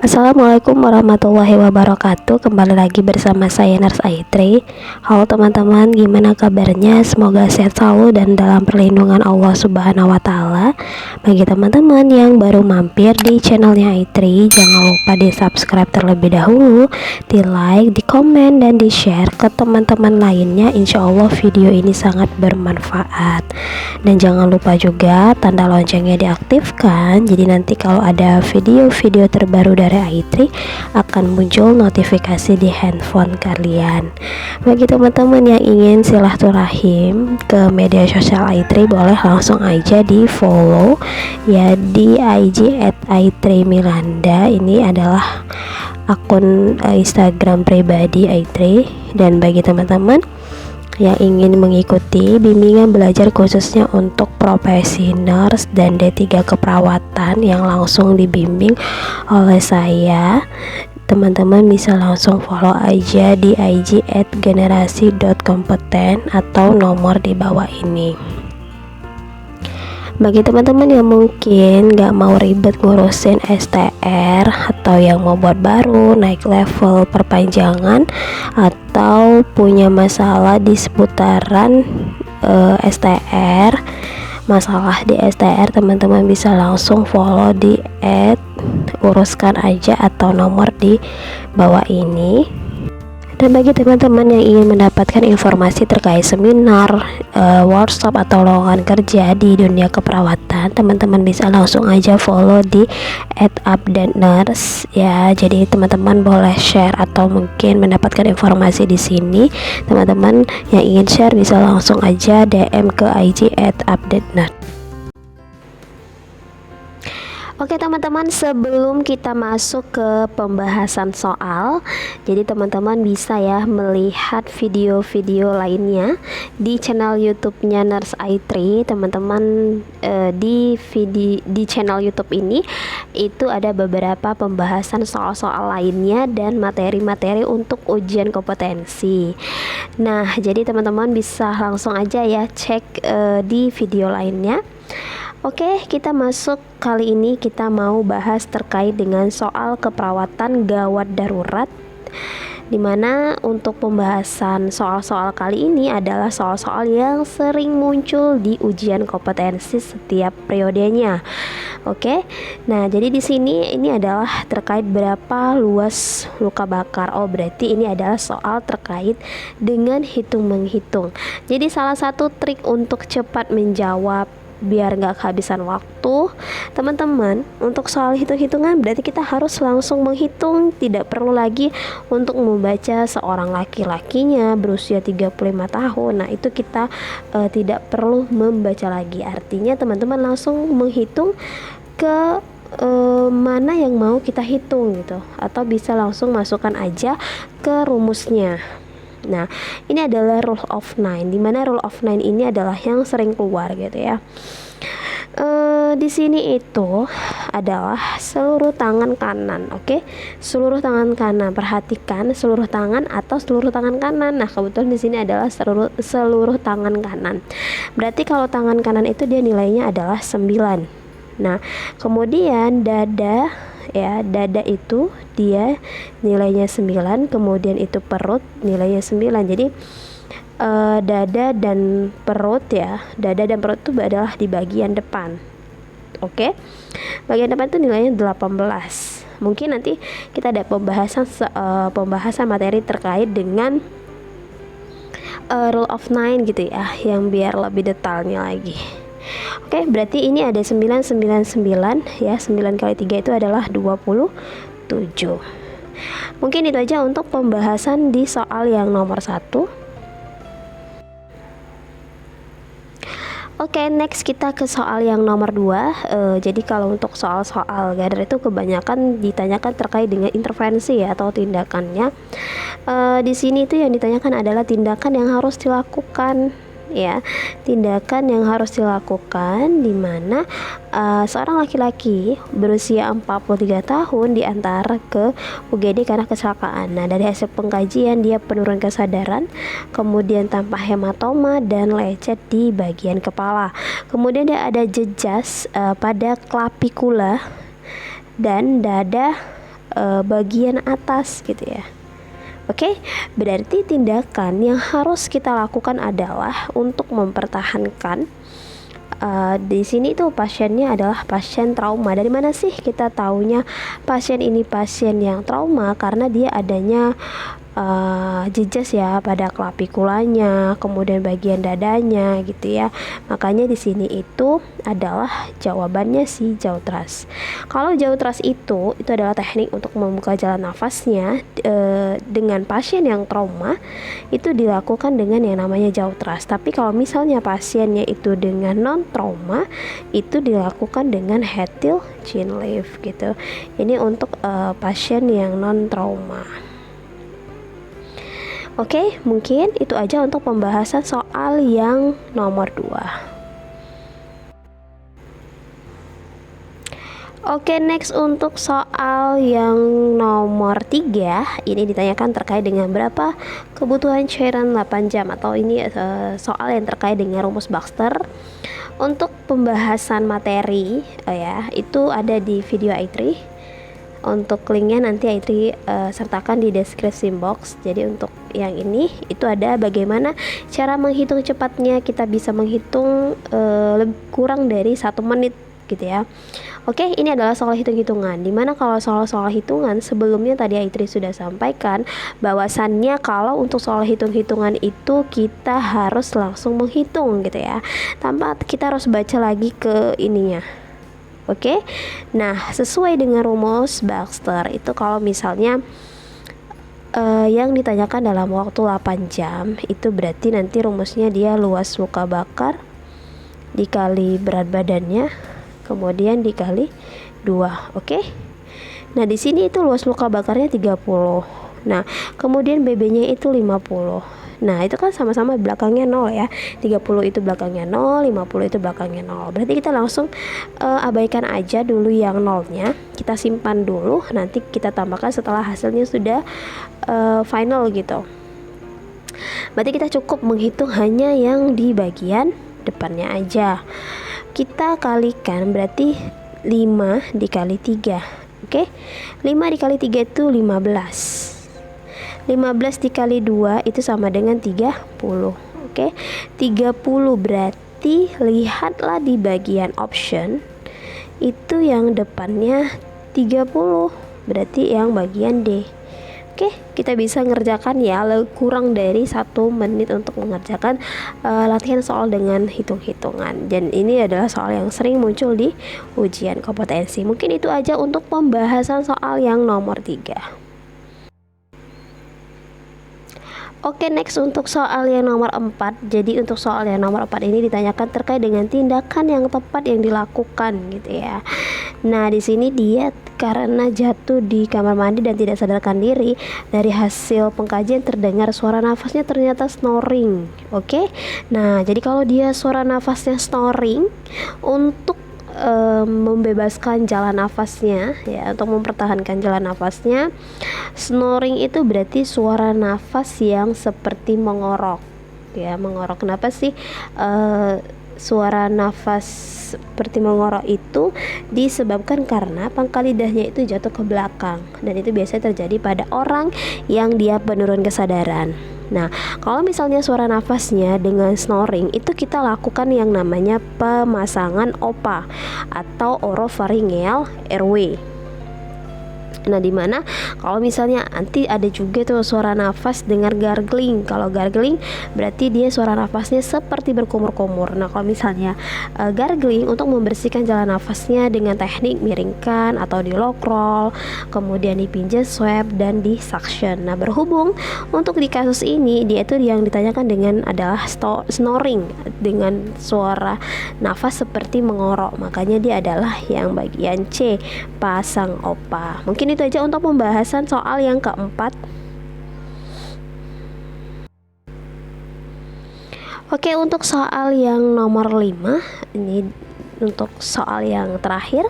Assalamualaikum warahmatullahi wabarakatuh. Kembali lagi bersama saya Nurse Aitri. Halo teman-teman, gimana kabarnya? Semoga sehat selalu dan dalam perlindungan Allah Subhanahu wa Ta'ala. Bagi teman-teman yang baru mampir di channelnya Aitri, jangan lupa di subscribe terlebih dahulu, di like, di komen, dan di share ke teman-teman lainnya. Insya Allah video ini sangat bermanfaat. Dan jangan lupa juga tanda loncengnya diaktifkan, jadi nanti kalau ada video-video terbaru dari Aitri akan muncul notifikasi di handphone kalian. Bagi teman-teman yang ingin silaturahim ke media sosial Aitri, boleh langsung aja di follow ya di IG @aitrimilanda. Ini adalah akun Instagram pribadi Aitri. Dan bagi teman-teman yang ingin mengikuti bimbingan belajar khususnya untuk profesi nurse dan D3 keperawatan yang langsung dibimbing oleh saya, teman-teman bisa langsung follow aja di IG @generasi.kompeten atau nomor di bawah ini. Bagi teman-teman yang mungkin gak mau ribet ngurusin STR atau yang mau buat baru, naik level, perpanjangan, atau punya masalah di seputaran STR, masalah di STR, teman-teman bisa langsung follow di @uruskan aja atau nomor di bawah ini. Dan bagi teman-teman yang ingin mendapatkan informasi terkait seminar, workshop atau lowongan kerja di dunia keperawatan, teman-teman bisa langsung aja follow di @updatnurse ya. Jadi teman-teman boleh share atau mungkin mendapatkan informasi di sini. Teman-teman yang ingin share bisa langsung aja DM ke IG @updatnurse. Oke teman-teman, sebelum kita masuk ke pembahasan soal, jadi teman-teman bisa ya melihat video-video lainnya di channel YouTube-nya Nurse Aitri. Teman-teman di channel YouTube ini itu ada beberapa pembahasan soal-soal lainnya dan materi-materi untuk ujian kompetensi. Nah, jadi teman-teman bisa langsung aja ya cek di video lainnya. Oke, kita masuk. Kali ini kita mau bahas terkait dengan soal keperawatan gawat darurat, dimana untuk pembahasan soal-soal kali ini adalah soal-soal yang sering muncul di ujian kompetensi setiap periodenya. Oke, nah jadi di sini ini adalah terkait berapa luas luka bakar. Oh, berarti ini adalah soal terkait dengan hitung-menghitung. Jadi salah satu trik untuk cepat menjawab biar nggak kehabisan waktu, teman-teman, untuk soal hitung-hitungan berarti kita harus langsung menghitung, tidak perlu lagi untuk membaca seorang laki-lakinya berusia 35 tahun. Nah, itu kita tidak perlu membaca lagi. Artinya teman-teman langsung menghitung ke mana yang mau kita hitung gitu, atau bisa langsung masukkan aja ke rumusnya. Nah, ini adalah rule of 9, dimana rule of 9 ini adalah yang sering keluar gitu ya. Di sini itu adalah seluruh tangan kanan. Oke, seluruh tangan kanan. Perhatikan seluruh tangan atau seluruh tangan kanan. Nah, kebetulan di sini adalah seluruh tangan kanan. Berarti kalau tangan kanan itu dia nilainya adalah 9. Nah, kemudian dada ya, dada itu dia nilainya 9, kemudian itu perut nilainya 9. Jadi dada dan perut ya, dada dan perut itu adalah di bagian depan. Oke, bagian depan itu nilainya 18. Mungkin nanti kita ada pembahasan materi terkait dengan rule of 9 gitu ya, yang biar lebih detailnya lagi. Oke, berarti ini ada 999 ya. 9 kali 3 itu adalah 27. Mungkin itu aja untuk pembahasan di soal yang nomor 1. Oke, next kita ke soal yang nomor 2. Jadi kalau untuk soal-soal Gadar itu kebanyakan ditanyakan terkait dengan intervensi ya, atau tindakannya. Di sini itu yang ditanyakan adalah tindakan yang harus dilakukan ya, tindakan yang harus dilakukan di mana seorang laki-laki berusia 43 tahun diantar ke UGD karena kecelakaan. Nah, dari hasil pengkajian dia penurunan kesadaran, kemudian tanpa hematoma dan lecet di bagian kepala. Kemudian dia ada jejas pada clavicula dan dada bagian atas gitu ya. Oke, berarti tindakan yang harus kita lakukan adalah untuk mempertahankan di sini tuh pasiennya adalah pasien trauma. Dari mana sih kita taunya pasien ini pasien yang trauma? Karena dia adanya jejas ya pada klavikulanya, kemudian bagian dadanya gitu ya. Makanya di sini itu adalah jawabannya si Jautras. Kalau Jautras itu adalah teknik untuk membuka jalan nafasnya dengan pasien yang trauma, itu dilakukan dengan yang namanya Jautras. Tapi kalau misalnya pasiennya itu dengan non trauma, itu dilakukan dengan Hetil Chinleaf gitu. Ini untuk pasien yang non trauma. Oke, mungkin itu aja untuk pembahasan soal yang nomor 2. Oke, next untuk soal yang nomor 3. Ini ditanyakan terkait dengan berapa kebutuhan cairan 8 jam, atau ini soal yang terkait dengan rumus Baxter. Untuk pembahasan materi ya, itu ada di video i3. Untuk linknya nanti Aitri sertakan di deskripsi box. Jadi untuk yang ini itu ada bagaimana cara menghitung cepatnya. Kita bisa menghitung kurang dari 1 menit gitu ya. Oke, ini adalah soal hitung-hitungan. Dimana kalau soal-soal hitungan sebelumnya tadi Aitri sudah sampaikan bahwasannya kalau untuk soal hitung-hitungan itu kita harus langsung menghitung gitu ya, tanpa kita harus baca lagi ke ininya. Oke, nah sesuai dengan rumus Baxter itu kalau misalnya yang ditanyakan dalam waktu 8 jam, itu berarti nanti rumusnya dia luas luka bakar dikali berat badannya, kemudian dikali 2. Oke. Nah di sini itu luas luka bakarnya 30. Nah kemudian BB-nya itu 50. Nah itu kan sama-sama belakangnya 0 ya. 30 itu belakangnya 0, 50 itu belakangnya 0. Berarti kita langsung abaikan aja dulu yang 0-nya. Kita simpan dulu, nanti kita tambahkan setelah hasilnya sudah final gitu. Berarti kita cukup menghitung hanya yang di bagian depannya aja. Kita kalikan, berarti 5 dikali 3. Oke, 5 dikali 3 itu 15. 15 dikali 2 itu sama dengan 30. Oke, 30 berarti lihatlah di bagian option itu yang depannya 30, berarti yang bagian D. Oke, kita bisa ngerjakan ya kurang dari 1 menit untuk mengerjakan latihan soal dengan hitung-hitungan. Dan ini adalah soal yang sering muncul di ujian kompetensi. Mungkin itu aja untuk pembahasan soal yang nomor 3. Oke, next untuk soal yang nomor 4. Jadi untuk soal yang nomor 4 ini ditanyakan terkait dengan tindakan yang tepat yang dilakukan gitu ya. Nah, di sini dia karena jatuh di kamar mandi dan tidak sadarkan diri, dari hasil pengkajian terdengar suara nafasnya ternyata snoring. Oke. Nah, jadi kalau dia suara nafasnya snoring, untuk membebaskan jalan nafasnya ya, untuk mempertahankan jalan nafasnya, snoring itu berarti suara nafas yang seperti mengorok ya. Mengorok, kenapa sih suara nafas seperti mengorok itu disebabkan karena pangkal lidahnya itu jatuh ke belakang, dan itu biasanya terjadi pada orang yang dia penurun kesadaran. Nah, kalau misalnya suara nafasnya dengan snoring, itu kita lakukan yang namanya pemasangan OPA atau oropharyngeal airway. Nah, dimana kalau misalnya nanti ada juga tuh suara nafas dengan gargling. Kalau gargling berarti dia suara nafasnya seperti berkumur-kumur. Nah, kalau misalnya gargling untuk membersihkan jalan nafasnya dengan teknik miringkan atau di lock roll, kemudian dipinjat swab dan di suction. Nah, berhubung untuk di kasus ini dia itu yang ditanyakan dengan adalah snoring dengan suara nafas seperti mengorok, makanya dia adalah yang bagian C, pasang OPA. Mungkin itu aja untuk pembahasan soal yang keempat. Oke, untuk soal yang nomor 5, ini untuk soal yang terakhir.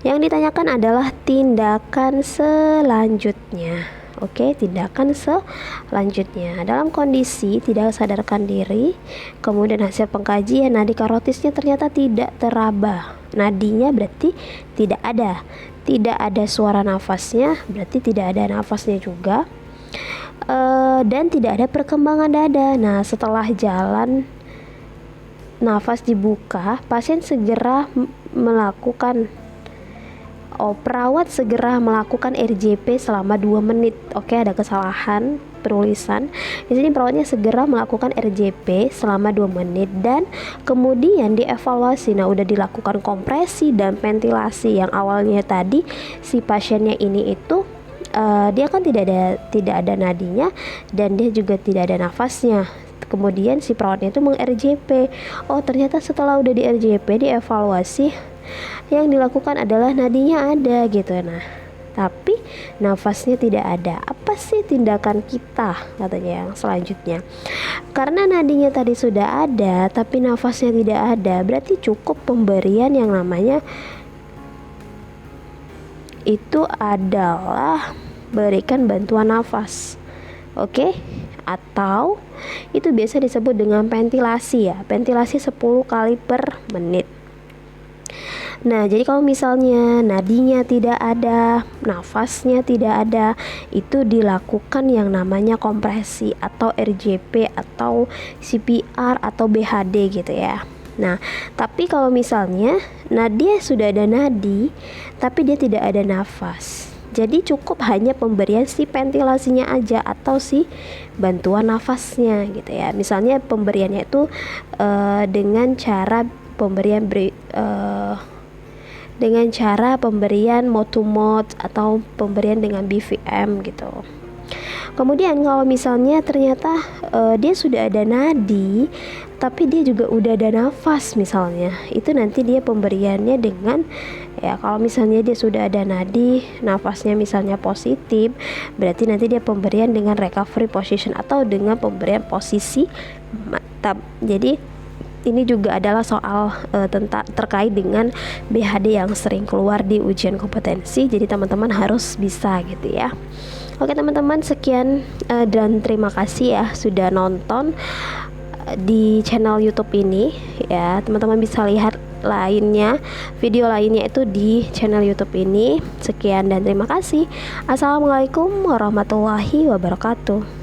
Yang ditanyakan adalah tindakan selanjutnya. Oke, tindakan selanjutnya dalam kondisi tidak sadarkan diri, kemudian hasil pengkajian nadi karotisnya ternyata tidak teraba. nadinya berarti tidak ada. Tidak ada suara nafasnya berarti tidak ada nafasnya juga. Dan tidak ada perkembangan dada. Nah, setelah jalan nafas dibuka, pasien segera melakukan perawat segera melakukan RJP selama 2 menit. Oke, ada kesalahan penulisan. Di sini perawatnya segera melakukan RJP selama 2 menit dan kemudian dievaluasi. Nah, udah dilakukan kompresi dan ventilasi. Yang awalnya tadi si pasiennya ini itu dia kan tidak ada nadinya dan dia juga tidak ada nafasnya. Kemudian si perawatnya itu meng-RJP. Oh, ternyata setelah udah di RJP, dievaluasi, yang dilakukan adalah nadinya ada gitu. Nah, tapi nafasnya tidak ada. Apa sih tindakan kita, katanya yang selanjutnya? Karena nadinya tadi sudah ada tapi nafasnya tidak ada, berarti cukup pemberian yang namanya itu adalah berikan bantuan nafas. Oke? Atau itu biasa disebut dengan ventilasi ya. Ventilasi 10 kali per menit. Nah, jadi kalau misalnya nadinya tidak ada, nafasnya tidak ada, itu dilakukan yang namanya kompresi atau RJP atau CPR atau BHD gitu ya. Nah, tapi kalau misalnya dia sudah ada nadi tapi dia tidak ada nafas, jadi cukup hanya pemberian si ventilasinya aja atau si bantuan nafasnya gitu ya. Misalnya pemberiannya itu dengan cara pemberian mouth to mouth atau pemberian dengan BVM gitu. Kemudian kalau misalnya ternyata dia sudah ada nadi tapi dia juga udah ada nafas misalnya, itu nanti dia pemberiannya dengan ya, kalau misalnya dia sudah ada nadi, nafasnya misalnya positif, berarti nanti dia pemberian dengan recovery position atau dengan pemberian posisi mantap. Jadi ini juga adalah soal terkait dengan BHD yang sering keluar di ujian kompetensi. Jadi teman-teman harus bisa gitu ya. Oke teman-teman, sekian dan terima kasih ya sudah nonton di channel YouTube ini ya. Teman-teman bisa lihat video lainnya itu di channel YouTube ini. Sekian dan terima kasih. Assalamualaikum warahmatullahi wabarakatuh.